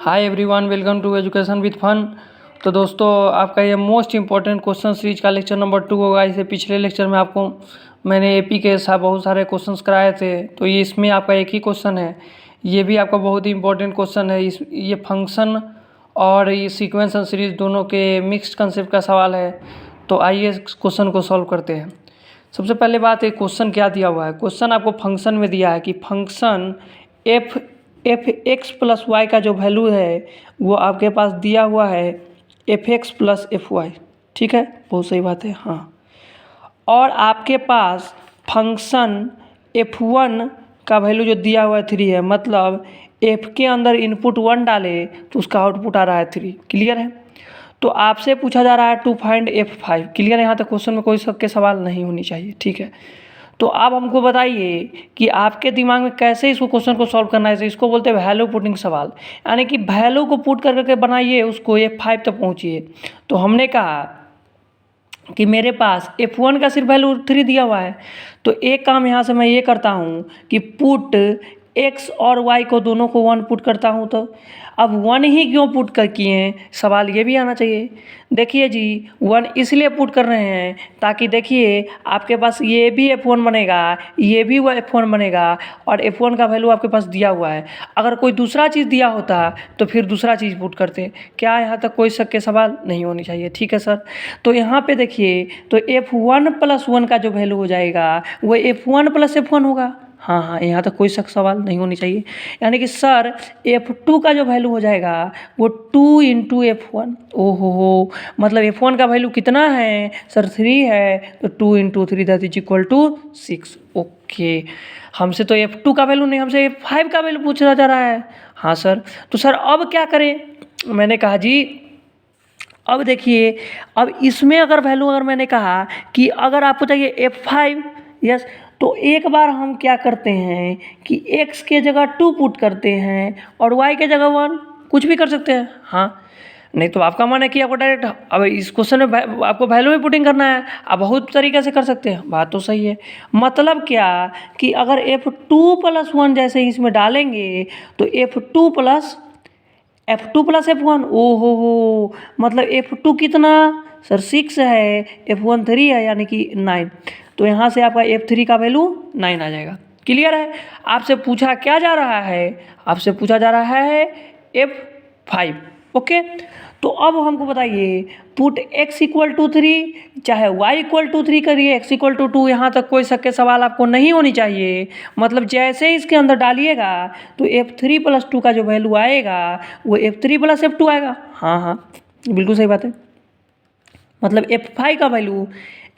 Hi everyone, welcome to education with fun. तो दोस्तों, आपका ये मोस्ट इम्पॉर्टेंट क्वेश्चन सीरीज का लेक्चर नंबर 2 होगा। इसे पिछले लेक्चर में आपको मैंने एपी के साथ बहुत सारे क्वेश्चंस कराए थे, तो ये इसमें आपका एक ही क्वेश्चन है। ये भी आपका बहुत ही इम्पोर्टेंट क्वेश्चन है। ये फंक्शन और ये सीक्वेंस एंड सीरीज दोनों के मिक्स्ड कंसेप्ट का सवाल है। तो आइए इस क्वेश्चन को सॉल्व करते हैं। सबसे पहले बात, एक क्वेश्चन क्या दिया हुआ है। क्वेश्चन आपको फंक्शन में दिया है कि function F X plus Y का जो वैल्यू है वो आपके पास दिया हुआ है F X plus F Y. ठीक है, बहुत सही बात है। हाँ, और आपके पास फंक्शन एफ वन का वैल्यू जो दिया हुआ है 3 है, मतलब एफ के अंदर इनपुट 1 डाले तो उसका आउटपुट आ रहा है 3। क्लियर है। तो आपसे पूछा जा रहा है टू फाइंड F5। क्लियर है, यहाँ तक क्वेश्चन में कोई शक के सवाल नहीं होनी चाहिए। ठीक है, तो आप हमको बताइए कि आपके दिमाग में कैसे इसको क्वेश्चन को सॉल्व करना है। इसको बोलते हैं वैल्यू पुटिंग सवाल, यानी कि वैल्यू को पुट कर करके बनाइए, उसको F5 तक पहुँचिए। तो हमने कहा कि मेरे पास F1 का सिर्फ वैल्यू 3 दिया हुआ है, तो एक काम यहाँ से मैं ये करता हूँ कि पुट x और y को दोनों को 1 पुट करता हूँ। तो अब 1 ही क्यों पुट कर किए हैं, सवाल ये भी आना चाहिए। देखिए जी, 1 इसलिए पुट कर रहे हैं ताकि देखिए आपके पास ये भी F1 बनेगा, ये भी वो F1 बनेगा, और F1 का वैल्यू आपके पास दिया हुआ है। अगर कोई दूसरा चीज़ दिया होता तो फिर दूसरा चीज़ पुट करते। क्या यहाँ तक कोई शक के सवाल नहीं होनी चाहिए। ठीक है सर, तो यहाँ पे देखिए, तो F1 प्लस 1 का जो वैल्यू हो जाएगा वो F1 प्लस F1 होगा। हाँ हाँ, यहाँ तक कोई शक सवाल नहीं होनी चाहिए। यानी कि सर F2 का जो वैल्यू हो जाएगा वो 2 इंटू F1। ओहो हो, मतलब F1 का वैल्यू कितना है सर, 3 है, तो 2 into 3 that is equal to 6। Okay, हमसे तो F2 का वैल्यू नहीं, हमसे F5 का वैल्यू पूछा जा रहा है। हाँ सर, तो सर अब क्या करें। मैंने कहा जी, अब देखिए, अब इसमें अगर वैल्यू, अगर मैंने कहा कि अगर आपको चाहिए F5, यस, तो एक बार हम क्या करते हैं कि x के जगह 2 पुट करते हैं और y के जगह 1, कुछ भी कर सकते हैं। हाँ, नहीं तो आपका मन है कि आपको डायरेक्ट अब इस क्वेश्चन में आपको वैल्यू में पुटिंग करना है, आप बहुत तरीके से कर सकते हैं। बात तो सही है। मतलब क्या कि अगर F2 प्लस 1 जैसे ही इसमें डालेंगे तो F2 प्लस F1, ओ हो, मतलब F2 कितना सर 6 है, F1 3 है, यानी कि 9। तो यहाँ से आपका F3 का वैल्यू 9 आ जाएगा। क्लियर है। आपसे पूछा क्या जा रहा है, आपसे पूछा जा रहा है F5। ओके, तो अब हमको बताइए, पुट x इक्वल टू 3 चाहे y इक्वल टू 3 करिए, x इक्वल टू 2, यहाँ तक कोई शक के सवाल आपको नहीं होनी चाहिए। मतलब जैसे ही इसके अंदर डालिएगा तो F3 प्लस 2 का जो वैल्यू आएगा वो F3 प्लस F2 आएगा। हाँ हाँ, बिल्कुल सही बात है। मतलब F5 का वैल्यू,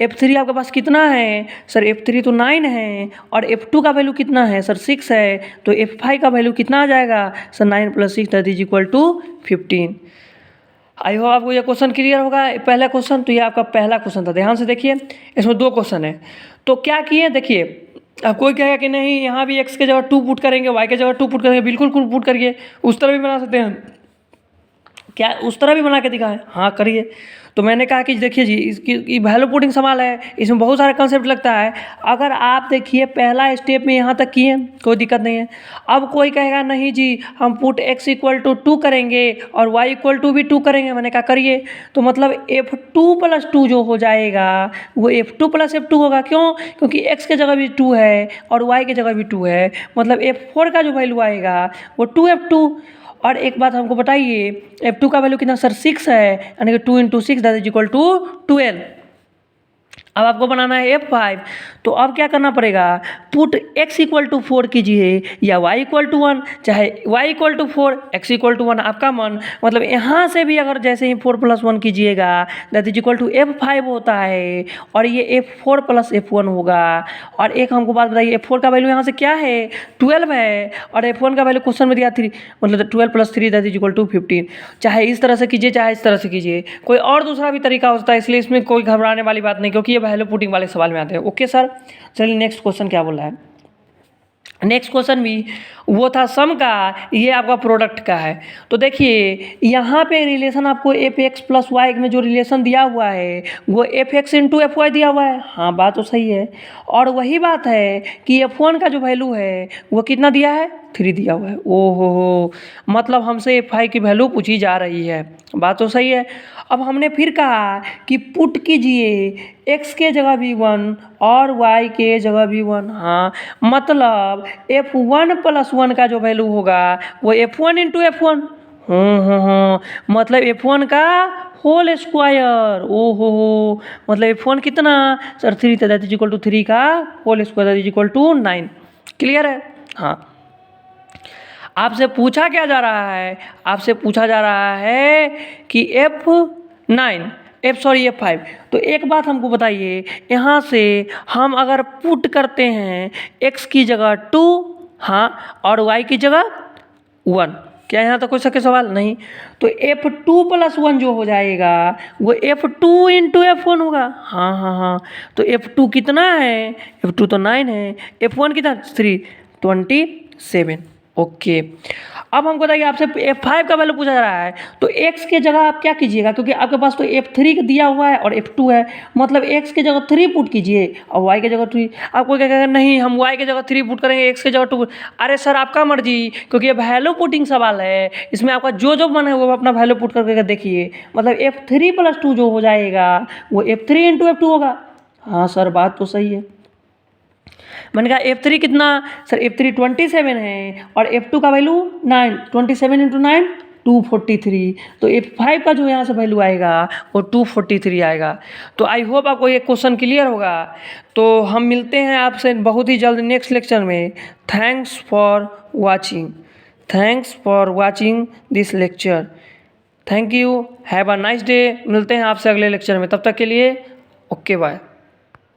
F3 आपके पास कितना है सर, F3 तो 9 है, और F2 का वैल्यू कितना है सर 6 है, तो F5 का वैल्यू कितना आ जाएगा sir 9 plus 6 that is equal to 15। I hope आपको ये क्वेश्चन क्लियर होगा। पहला क्वेश्चन, तो ये आपका पहला क्वेश्चन था। ध्यान से देखिए, इसमें 2 क्वेश्चन है। तो क्या किए, देखिए, अब कोई कहेगा कि नहीं यहाँ भी x के जगह 2 पुट करेंगे, y के जगह 2 पुट करेंगे, बिल्कुल पुट करिए, उस तरह भी बना सकते हैं। क्या उस तरह भी बना के दिखाएं? हाँ करिए। तो मैंने कहा कि देखिए जी, इसकी वैल्यू पुटिंग सवाल है, इसमें बहुत सारा कंसेप्ट लगता है। अगर आप देखिए पहला स्टेप में यहाँ तक किए, कोई दिक्कत नहीं है। अब कोई कहेगा नहीं जी, हम पुट x इक्वल टू 2 करेंगे और y इक्वल टू भी 2 करेंगे। मैंने कहा करिए। तो मतलब F2 प्लस 2 जो हो जाएगा वो F2 प्लस F2 होगा। क्यों? क्योंकि x के जगह भी 2 है और y के जगह भी 2 है, मतलब F4 का जो वैल्यू आएगा वो 2F2। और एक बात हमको बताइए, F2 का वैल्यू कितना सर 6 है, यानी कि 2 into 6 that is equal to 12। अब आपको बनाना है F5। तो अब क्या करना पड़ेगा, पुट x इक्वल टू 4 कीजिए या y इक्वल टू 1, चाहे y equal to 4 x equal to 1, आपका मन। मतलब यहाँ से भी अगर जैसे ही 4 प्लस 1 कीजिएगा that is equal to F5 होता है, और ये F4 प्लस F1 होगा। और एक हमको बात बताइए, F4 का वैल्यू यहाँ से क्या है 12 है, और F1 का वैल्यू क्वेश्चन में दिया 3, मतलब 12 plus 3 that is equal to 15। चाहे इस तरह से कीजिए चाहे इस तरह से कीजिए, कोई और दूसरा भी तरीका होता है, इसलिए इसमें कोई घबराने वाली बात नहीं, क्योंकि ये वैल्यू पुटिंग वाले सवाल में आते हैं। ओके सर, चलिए नेक्स्ट क्वेश्चन क्या बोला है। नेक्स्ट क्वेश्चन भी वो था सम का, ये आपका प्रोडक्ट का है। तो देखिए यहाँ पे रिलेशन आपको एफ एक्स प्लस वाई में जो रिलेशन दिया हुआ है वो F X into F Y दिया हुआ है। हाँ बात तो सही है। और वही बात है कि F1 का जो वैल्यू है वो कितना दिया है 3 दिया हुआ है। ओहो हो, मतलब हमसे F5 की वैल्यू पूछी जा रही है, बात तो सही है। अब हमने फिर कहा कि पुट कीजिए x के जगह भी 1 और y के जगह भी 1। हाँ, मतलब F1 + 1 का जो वैल्यू होगा वो F1 × F1। मतलब F1 का होल स्क्वायर। ओहो हो, मतलब F1 कितना sir 3 that is equal to 3 का whole square that is equal to 9। Clear है? हाँ, आपसे पूछा क्या जा रहा है? आपसे पूछा जा रहा है कि F5। तो एक बात हमको बताइए, यहाँ से हम अगर पुट करते हैं x की जगह 2, हाँ, और y की जगह 1, क्या यहाँ तक कोई सके सवाल नहीं? तो F2 + 1 जो हो जाएगा वो F2 × F1 होगा। हाँ हाँ हाँ, तो F2 कितना है? F2 तो 9 है, F1 कितना 3, 27। ओके, अब हमको बताइए आपसे F5 का वैल्यू पूछा जा रहा है, तो x के जगह आप क्या कीजिएगा, क्योंकि आपके पास तो F3 का दिया हुआ है और F2 है, मतलब x के जगह 3 पुट कीजिए और y के जगह 3। आपको क्या कहेगा, नहीं हम y के जगह 3 पुट करेंगे, x के जगह 2। अरे सर आपका मर्जी, क्योंकि ये वैल्यू पुटिंग सवाल है, इसमें आपका जो मन है वो अपना वैल्यू पुट करके देखिए। मतलब F3 + 2 जो हो जाएगा वो F3 × F2 होगा। हाँ सर, बात तो सही है। मैंने कहा F3 कितना सर? F3 27 है और F2 का वैल्यू 9, 27 × 9 243। तो F5 का जो यहाँ से वैल्यू आएगा वो 243 आएगा। तो आई होप आपको ये क्वेश्चन क्लियर होगा। तो हम मिलते हैं आपसे बहुत ही जल्द नेक्स्ट लेक्चर में। Thanks for watching this lecture. Thank you, have a nice day. मिलते हैं आपसे अगले लेक्चर में, तब तक के लिए ओके बाय।